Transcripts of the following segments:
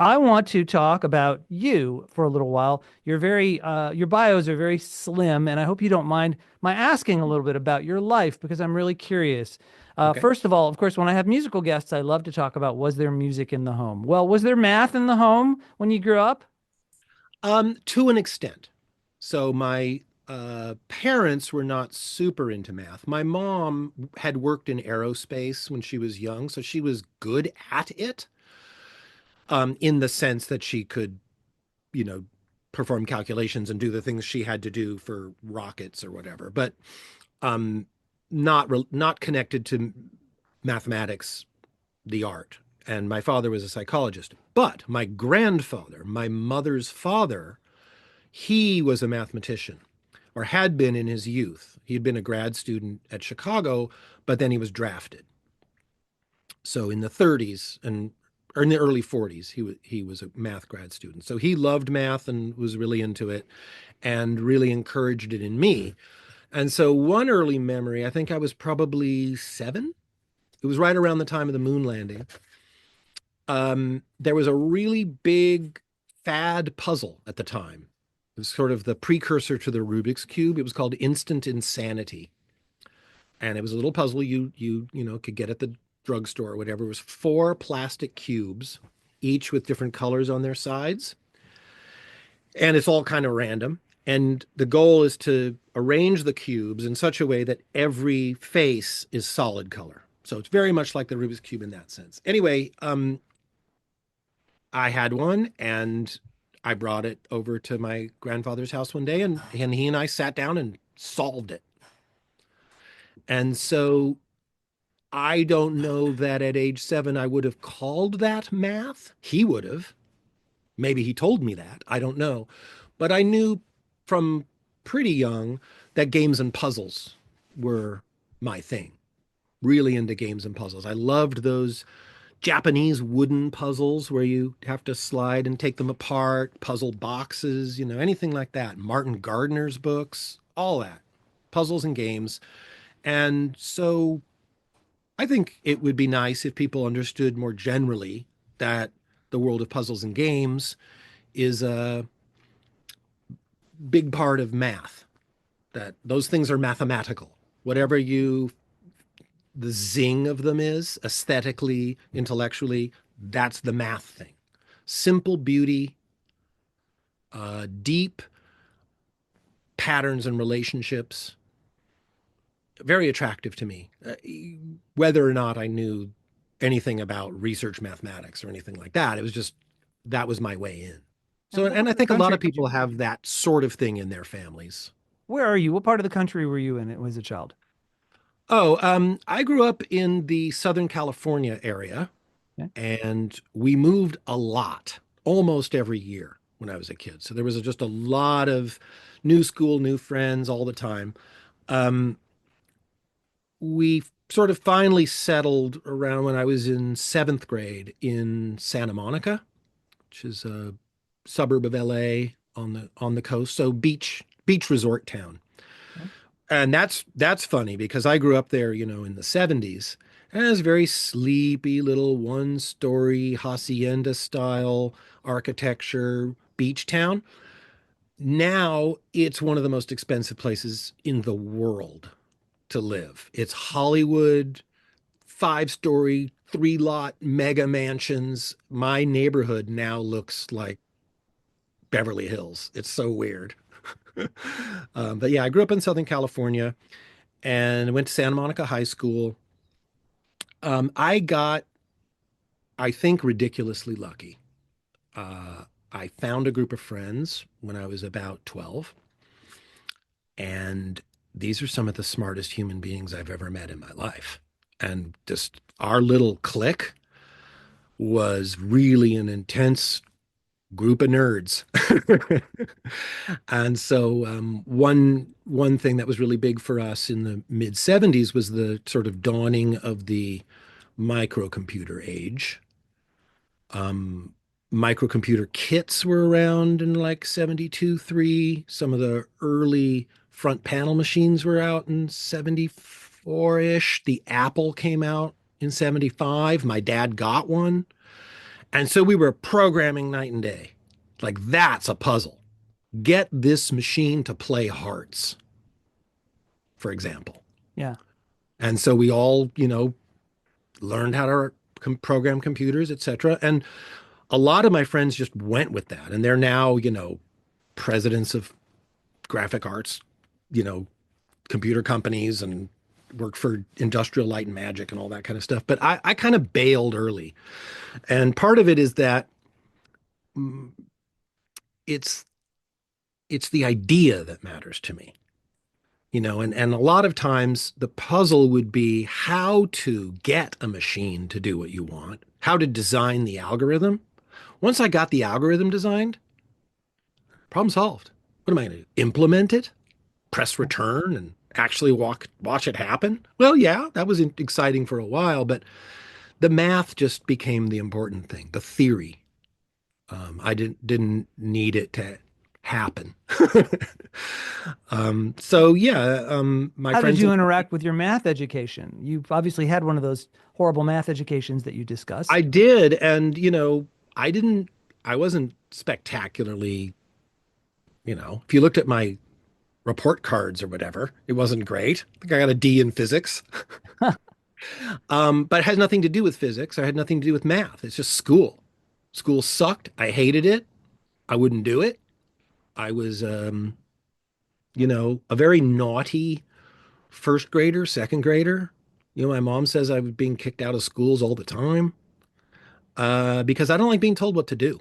I want to talk about you for a little while. Your bios are very slim, and I hope you don't mind my asking a little bit about your life because I'm really curious. Okay. First of all, of course, when I have musical guests, I love to talk about was there music in the home? Well, was there math in the home when you grew up? To an extent. So my parents were not super into math. My mom had worked in aerospace when she was young, so she was good at it, in the sense that she could, you know, perform calculations and do the things she had to do for rockets or whatever, but um, not connected to mathematics, the art. And my father was a psychologist. But my grandfather, my mother's father, he was a mathematician or had been in his youth. He had been a grad student at Chicago, but then he was drafted. So in the 30s and or in the early 40s, he was a math grad student. So he loved math and was really into it and really encouraged it in me. And so one early memory, I think I was probably 7. It was right around the time of the moon landing. There was a really big fad puzzle at the time. It was sort of the precursor to the Rubik's Cube. It was called Instant Insanity. And it was a little puzzle you could get at the drugstore or whatever. It was 4 plastic cubes, each with different colors on their sides. And it's all kind of random. And the goal is to arrange the cubes in such a way that every face is solid color. So it's very much like the Rubik's Cube in that sense. Anyway, I had one and I brought it over to my grandfather's house one day and he and I sat down and solved it. And so I don't know that at age 7 I would have called that math. He would have. Maybe he told me that. I don't know. But I knew from pretty young that games and puzzles were my thing. Really into games and puzzles. I loved those Japanese wooden puzzles where you have to slide and take them apart, puzzle boxes, anything like that. Martin Gardner's books, all that. Puzzles and games. And so I think it would be nice if people understood more generally that the world of puzzles and games is a big part of math, that those things are mathematical. Whatever the zing of them is, aesthetically, intellectually, that's the math thing. Simple beauty, deep patterns and relationships, very attractive to me, whether or not I knew anything about research mathematics or anything like that. It was just that was my way in. And So, what and part I of the think a lot country of did you? people have that sort of thing in their families. Where are you? What part of the country were you in as a child? Oh, I grew up in the Southern California area, Yeah. and we moved a lot, almost every year when I was a kid. So there was just a lot of new school, new friends all the time. Um, we sort of finally settled around when I was in 7th grade in Santa Monica, which is a suburb of LA on the coast. So beach resort town. And that's funny because I grew up there, in the 70s. And it was a very sleepy little one-story hacienda style architecture beach town. Now it's one of the most expensive places in the world to live. It's Hollywood, 5-story, 3-lot mega mansions. My neighborhood now looks like Beverly Hills. It's so weird. But yeah, I grew up in Southern California and went to Santa Monica High School. I got, I think, ridiculously lucky. I found a group of friends when I was about 12, and these are some of the smartest human beings I've ever met in my life. And just our little clique was really an intense group of nerds. And so one thing that was really big for us in the mid 70s was the sort of dawning of the microcomputer age. Um, Microcomputer kits were around in like 72, 3. Some of the early front panel machines were out in 74-ish. The Apple came out in 75. My dad got one. And so we were programming night and day. Like, that's a puzzle. Get this machine to play hearts, for example. Yeah. And so we all, learned how to program computers, etc. And a lot of my friends just went with that. And they're now, presidents of graphic arts, you know, computer companies and work for Industrial Light and Magic and all that kind of stuff. But I kind of bailed early. And part of it is that mm, it's it's the idea that matters to me. And a lot of times the puzzle would be how to get a machine to do what you want, how to design the algorithm. Once I got the algorithm designed, problem solved. What am I going to do? Implement it? Press return and actually watch it happen? Well, yeah, that was exciting for a while, but the math just became the important thing, the theory. I didn't need it to happen. So yeah, my How did friends you and interact with your math education? You've obviously had one of those horrible math educations that you I discussed. did, and I didn't, I wasn't spectacularly, if you looked at my report cards or whatever, it wasn't great. I think I got a D in physics. But it has nothing to do with physics. I had nothing to do with math. It's just school. School sucked. I hated it. I wouldn't do it. I was, a very naughty first grader, second grader. My mom says I was being kicked out of schools all the time because I don't like being told what to do.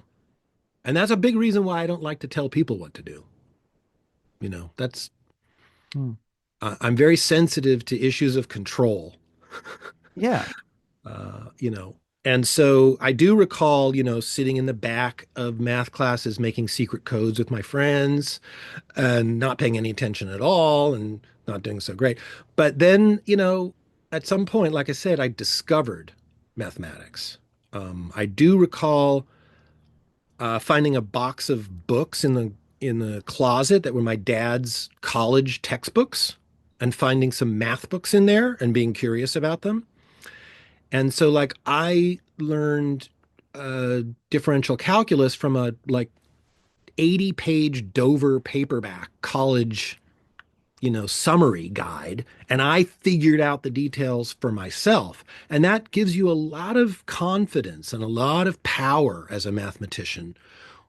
And that's a big reason why I don't like to tell people what to do. That's, Hmm. I'm very sensitive to issues of control. Yeah. uh, you know. And so I do recall, sitting in the back of math classes making secret codes with my friends and not paying any attention at all and not doing so great. But then, at some point, like I said, I discovered mathematics. I do recall finding a box of books in the closet that were my dad's college textbooks and finding some math books in there and being curious about them. And so like I learned uh, differential calculus from a like 80-page Dover paperback college, summary guide. And I figured out the details for myself. And that gives you a lot of confidence and a lot of power as a mathematician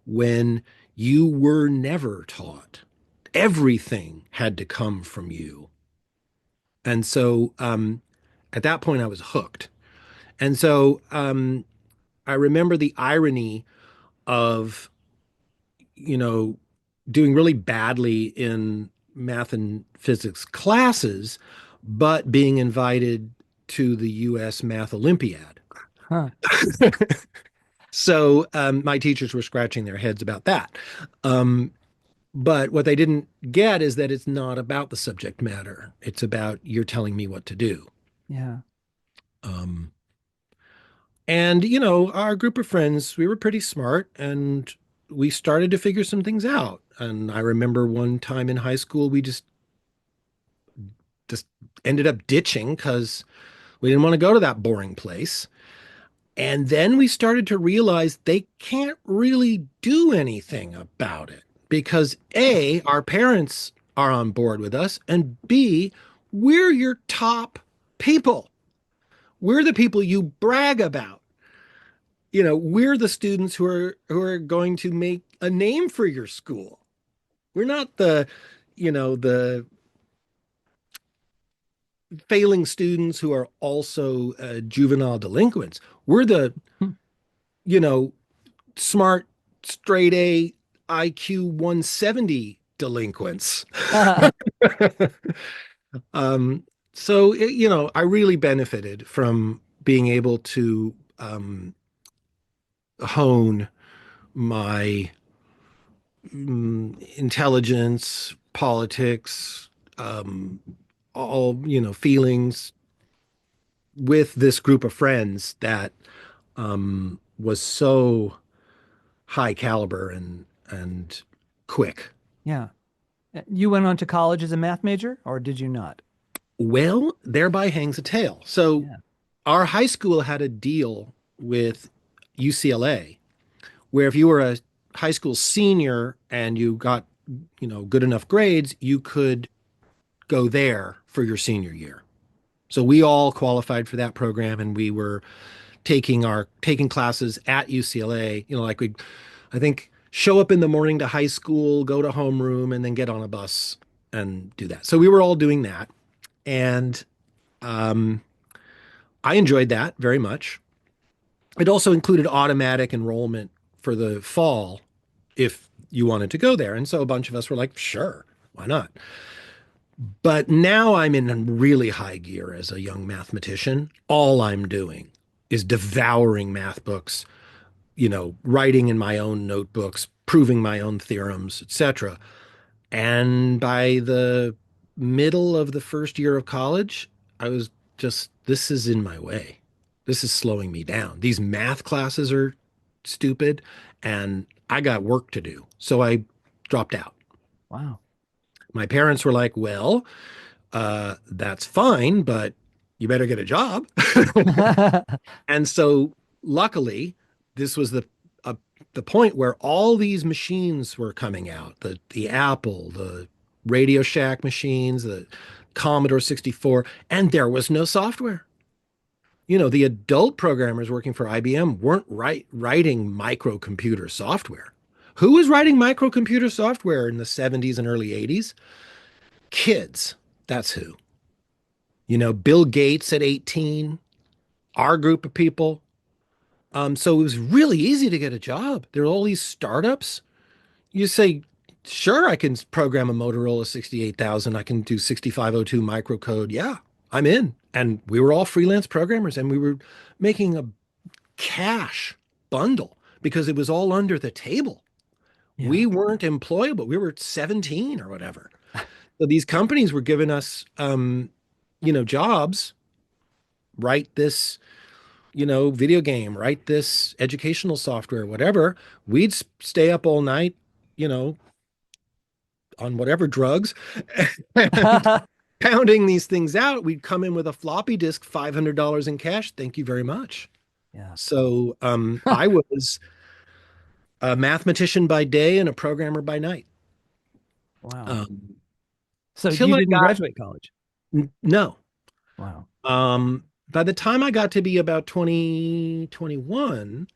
when you were never taught. Everything had to come from you. And so at that point, I was hooked. And so I remember the irony of, you know, doing really badly in math and physics classes, but being invited to the US Math Olympiad. Huh. So my teachers were scratching their heads about that. Um, but what they didn't get is that it's not about the subject matter. It's about you're telling me what to do. Yeah. Um, And, our group of friends, we were pretty smart and we started to figure some things out. And I remember one time in high school, we just ended up ditching because we didn't want to go to that boring place. And then we started to realize they can't really do anything about it because A, our parents are on board with us, and B, we're your top people. We're the people you brag about. We're the students who are going to make a name for your school. We're not the failing students who are also juvenile delinquents. We're the, Hmm. you know, smart, straight A, IQ 170 delinquents. um, so, I really benefited from being able to hone my intelligence, politics, um, all, feelings with this group of friends that was so high caliber and quick. Yeah. You went on to college as a math major, or did you not? Well, thereby hangs a tale. So Yeah. our high school had a deal with UCLA, where if you were a high school senior and you got, good enough grades, you could go there for your senior year. So we all qualified for that program, and we were taking classes at UCLA. Like we, I think, show up in the morning to high school, go to homeroom, and then get on a bus and do that. So we were all doing that, and um, I enjoyed that very much. It also included automatic enrollment for the fall if you wanted to go there. And so a bunch of us were like, sure, why not? But now I'm in really high gear as a young mathematician. All I'm doing is devouring math books, writing in my own notebooks, proving my own theorems, etc. And by the middle of the first year of college, I was just, this is in my way. This is slowing me down. These math classes are stupid, and I got work to do. So I dropped out. Wow. My parents were like, well, that's fine, but you better get a job. And so luckily, this was uh, the point where all these machines were coming out, the Apple, the Radio Shack machines, the Commodore 64, and there was no software. The adult programmers working for IBM weren't writing microcomputer software. Who was writing microcomputer software in the 70s and early 80s? Kids. That's who. Bill Gates at 18, our group of people. So it was really easy to get a job. There are all these startups. You say, sure, I can program a Motorola 68,000. I can do 6502 microcode. Yeah, I'm in. And we were all freelance programmers, and we were making a cash bundle because it was all under the table. Yeah. We weren't employable. We were 17 or whatever. So these companies were giving us, jobs, write this, video game, write this educational software, whatever. We'd stay up all night, you know, on whatever drugs and pounding these things out. We'd come in with a floppy disk, $500 in cash. Thank you very much. Yeah. So I was a mathematician by day and a programmer by night. Wow. Um, So till you I didn't got, graduate college. no. Wow. By the time I got to be about 2021,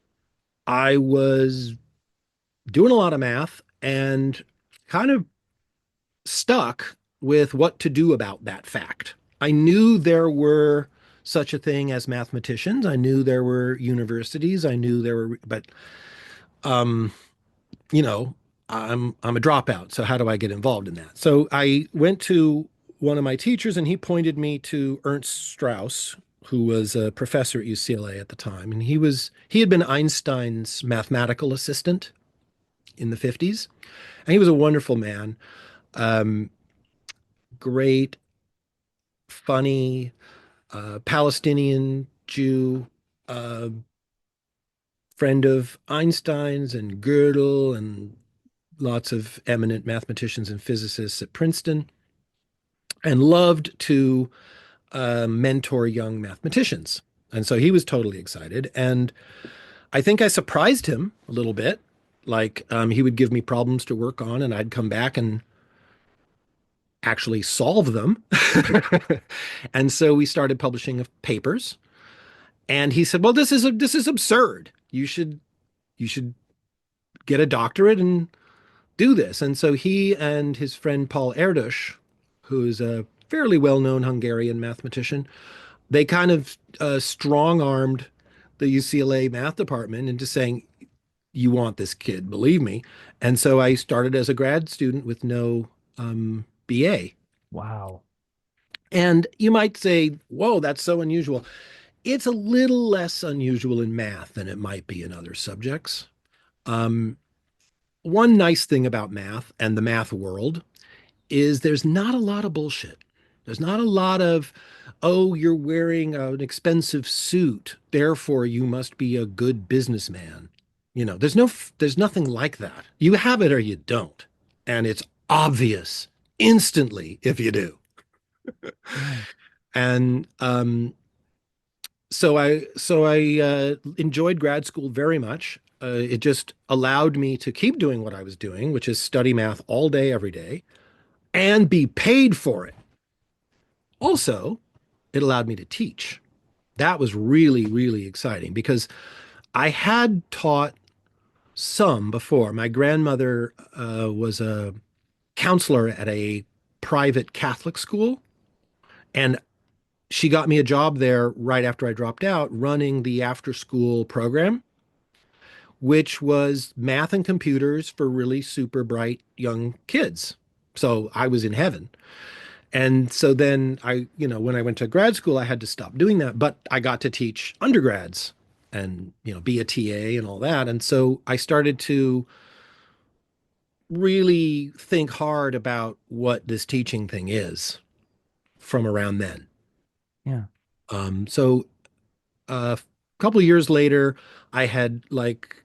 I was doing a lot of math and kind of stuck with what to do about that fact. I knew there were such a thing as mathematicians. I knew there were universities. I knew there were, but um, you know, I'm a dropout. So how do I get involved in that? So I went to one of my teachers, and he pointed me to Ernst Strauss, who was a professor at UCLA at the time, and he had been Einstein's mathematical assistant in the 50s, and he was a wonderful man. Um, Great, funny, Palestinian Jew, uh, friend of Einstein's and Gödel and lots of eminent mathematicians and physicists at Princeton, and loved to mentor young mathematicians. And so he was totally excited. And I think I surprised him a little bit. Like he would give me problems to work on, and I'd come back and actually solve them. And so we started publishing papers. And he said, "Well, this is absurd. You should get a doctorate and do this." And so he and his friend Paul Erdős, who's a fairly well-known Hungarian mathematician, they kind of strong-armed the UCLA math department into saying, "You want this kid, believe me." And so I started as a grad student with no BA. Wow. And you might say, "Whoa, that's so unusual." It's a little less unusual in math than it might be in other subjects. Um, One nice thing about math and the math world is there's not a lot of bullshit. There's not a lot of, oh, you're wearing an expensive suit, therefore you must be a good businessman. There's nothing like that. You have it or you don't. And it's obvious instantly if you do. Yeah. And So I enjoyed grad school very much. It just allowed me to keep doing what I was doing, which is study math all day, every day, and be paid for it. Also, it allowed me to teach. That was really, really exciting because I had taught some before. My grandmother was a counselor at a private Catholic school, and she got me a job there right after I dropped out, running the after school program, which was math and computers for really super bright young kids. So I was in heaven. And so then when I went to grad school, I had to stop doing that, but I got to teach undergrads and, be a TA and all that. And so I started to really think hard about what this teaching thing is from around then. Yeah. So a couple of years later, I had like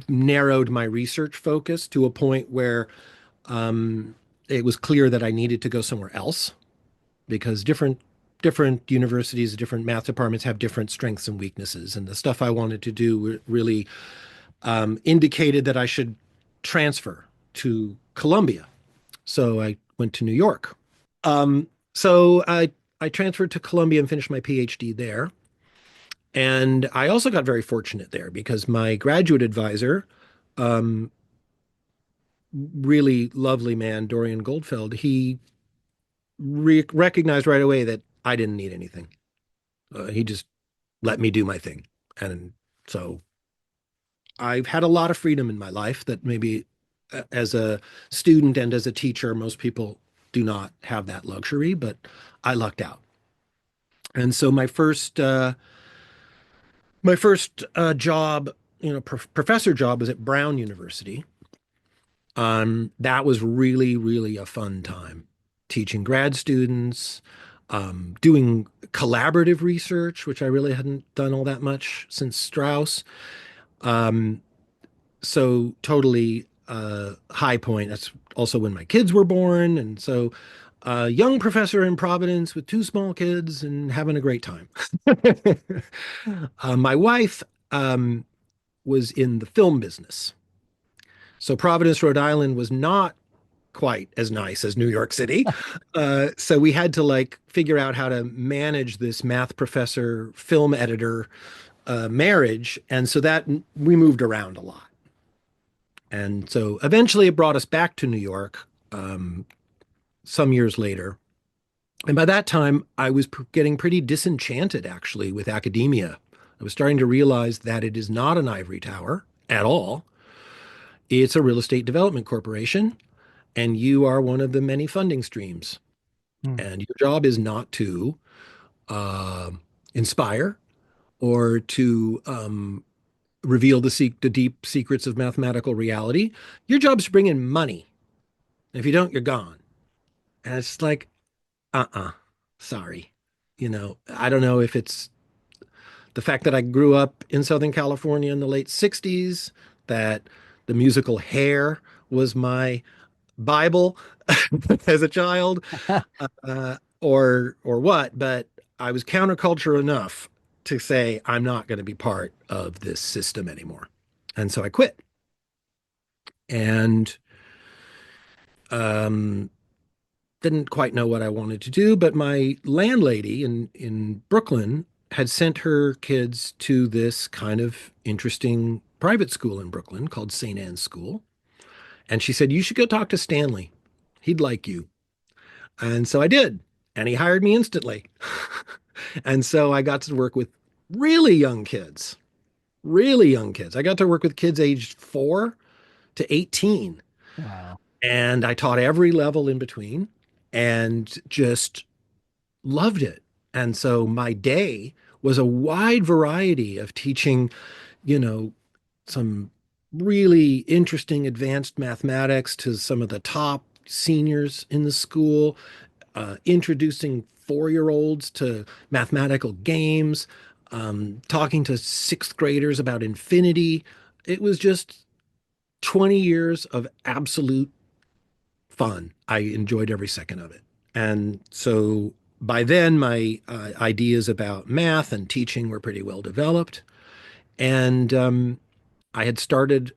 narrowed my research focus to a point where um, it was clear that I needed to go somewhere else because different universities, different math departments have different strengths and weaknesses, and the stuff I wanted to do really indicated that I should transfer to Columbia. So I went to New York. So I transferred to Columbia and finished my PhD there. And I also got very fortunate there because my graduate advisor, um, really lovely man, Dorian Goldfeld, he recognized right away that I didn't need anything. He just let me do my thing. And so I've had a lot of freedom in my life that maybe as a student and as a teacher, most people do not have that luxury, but I lucked out. And so my first job, professor job was at Brown University. That was really, really a fun time teaching grad students, doing collaborative research, which I really hadn't done all that much since Strauss. Um, so totally high point. That's also when my kids were born. And so young professor in Providence with two small kids and having a great time. My wife was in the film business. So Providence, Rhode Island was not quite as nice as New York City. So we had to like figure out how to manage this math professor, film editor marriage. And so that we moved around a lot. And so eventually it brought us back to New York some years later. And by that time, I was getting pretty disenchanted actually with academia. I was starting to realize that it is not an ivory tower at all. It's a real estate development corporation, and you are one of the many funding streams. Hmm. And your job is not to uh, inspire or to reveal the deep secrets of mathematical reality. Your job is to bring in money. If you don't, you're gone. And it's like, uh-uh, sorry. I don't know if it's the fact that I grew up in Southern California in the late 60s, that the musical Hair was my Bible as a child, or what, but I was counterculture enough to say I'm not going to be part of this system anymore. And so I quit. And um, didn't quite know what I wanted to do, but my landlady in Brooklyn had sent her kids to this kind of interesting private school in Brooklyn called St. Anne's School. And she said, "You should go talk to Stanley. He'd like you." And so I did. And he hired me instantly. And so I got to work with really young kids, really young kids. I got to work with kids aged 4 to 18. Wow. And I taught every level in between and just loved it. And so my day was a wide variety of teaching, you know, some really interesting advanced mathematics to some of the top seniors in the school, introducing 4-year-olds to mathematical games, talking to sixth graders about infinity. It was just 20 years of absolute fun. I enjoyed every second of it. And so by then, my ideas about math and teaching were pretty well developed. And I had started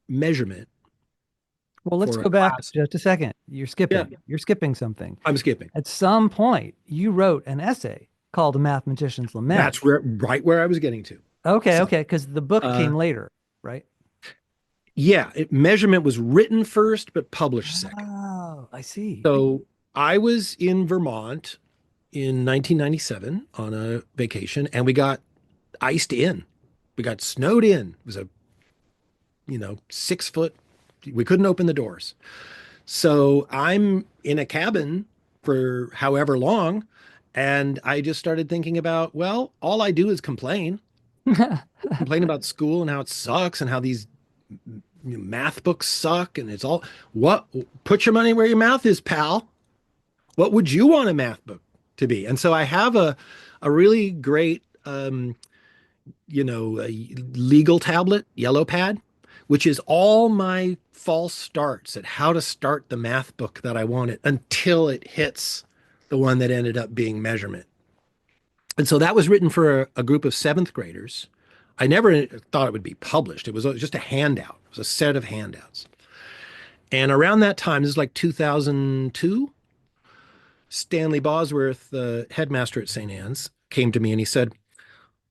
measurement Well, let's for a go back class. just a second. You're Yeah, skipping. You're skipping something. I'm skipping. At some point, you wrote an essay called A Mathematician's Lament. That's right where I was getting to. Okay, So, okay, because the book uh, came later, right? yeah, measurement was written first, but published second. Oh, I see. So I was in Vermont in 1997 on a vacation, and we got iced in. We got snowed in. It was a, 6 foot. We couldn't open the doors. So I'm in a cabin for however long, and I just started thinking about, well, all I do is complain about school and how it sucks and how these math books suck, and it's all what put your money where your mouth is, pal. What would you want a math book to be? And so I have a really great a legal tablet, yellow pad, which is all my false starts at how to start the math book that I wanted until it hits the one that ended up being measurement. And so that was written for a group of seventh graders. I never thought it would be published. It was just a handout. It was a set of handouts. And around that time, this is like 2002, Stanley Bosworth, the headmaster at St. Anne's, came to me and he said,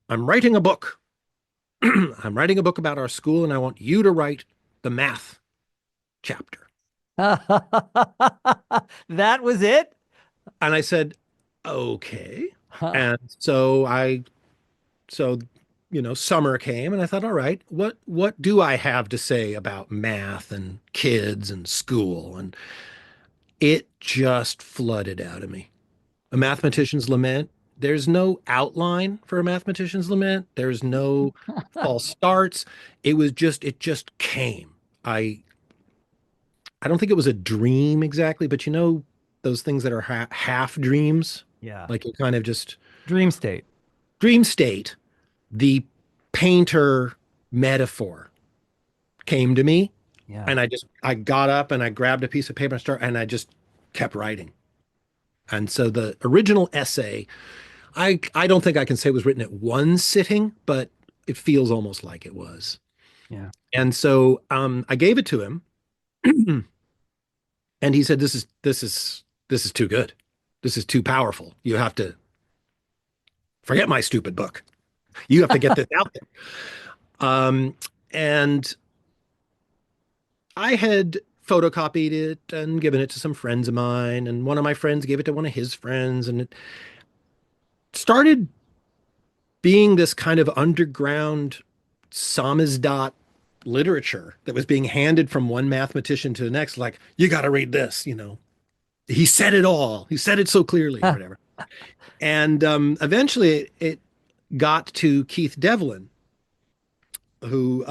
I'm writing a book. I'm writing a book about our school, and I want you to write the math chapter. That was it? And I said, okay. Huh. And so, summer came and I thought, all right, what do I have to say about math and kids and school? And it just flooded out of me. A mathematician's lament. There's no outline for a mathematician's lament. There's no false starts. It just came. I don't think it was a dream exactly, but those things that are half dreams, Yeah. like you kind of just Dream state. dream state, the painter metaphor came to me, Yeah. and I got up and I grabbed a piece of paper and I just kept writing. And so the original essay, I don't think I can say it was written at one sitting, but it feels almost like it was. Yeah. And so I gave it to him, and he said, "This is too good. This is too powerful. You have to forget my stupid book. You have to get this out there." And I had photocopied it and given it to some friends of mine, and one of my friends gave it to one of his friends, and it started being this kind of underground samizdat literature that was being handed from one mathematician to the next, like, you got to read this. He said it all. He said it so clearly, or whatever. And eventually it got to Keith Devlin, who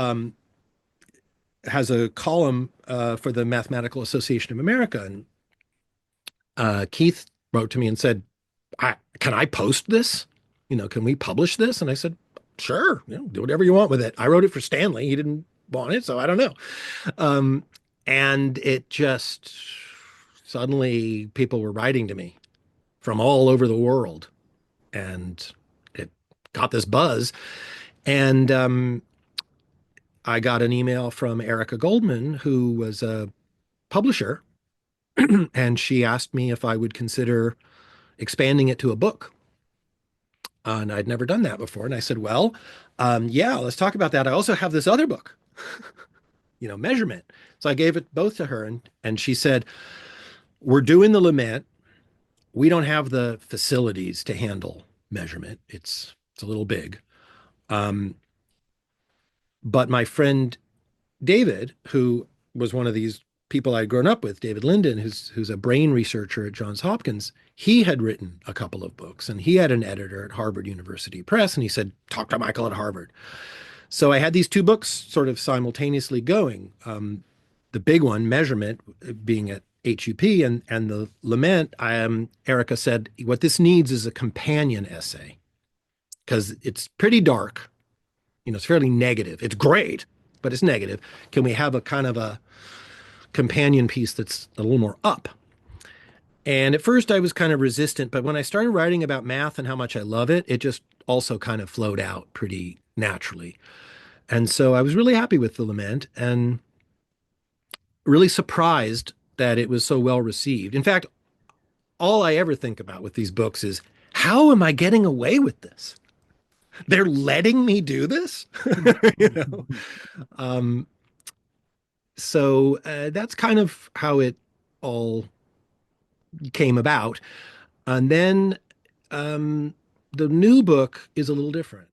has a column for the Mathematical Association of America. And Keith wrote to me and said, can I post this? Can we publish this? And I said, sure, do whatever you want with it. I wrote it for Stanley. He didn't want it, so I don't know. Um, and it just suddenly people were writing to me from all over the world, and it got this buzz. And I got an email from Erica Goldman, who was a publisher, and she asked me if I would consider expanding it to a book. And I'd never done that before. And I said, well, yeah, let's talk about that. I also have this other book, measurement. So I gave it both to her, and she said, we're doing the lament. We don't have the facilities to handle measurement. It's a little big. Um, but my friend David, who was one of these people I'd grown up with, David Linden, who's a brain researcher at Johns Hopkins, he had written a couple of books, and he had an editor at Harvard University Press, and he said, talk to Michael at Harvard. So I had these two books sort of simultaneously going. The big one, Measurement, being at HUP, and the Lament, Erica said, what this needs is a companion essay, because it's pretty dark. It's fairly negative. It's great, but it's negative. Can we have a kind of a companion piece that's a little more up? And at first I was kind of resistant, but when I started writing about math and how much I love it, it just also kind of flowed out pretty naturally. And so I was really happy with The Lament and really surprised that it was so well received. In fact, all I ever think about with these books is how am I getting away with this? They're letting me do this, you know. Um, so that's kind of how it all came about. And then um, the new book is a little different.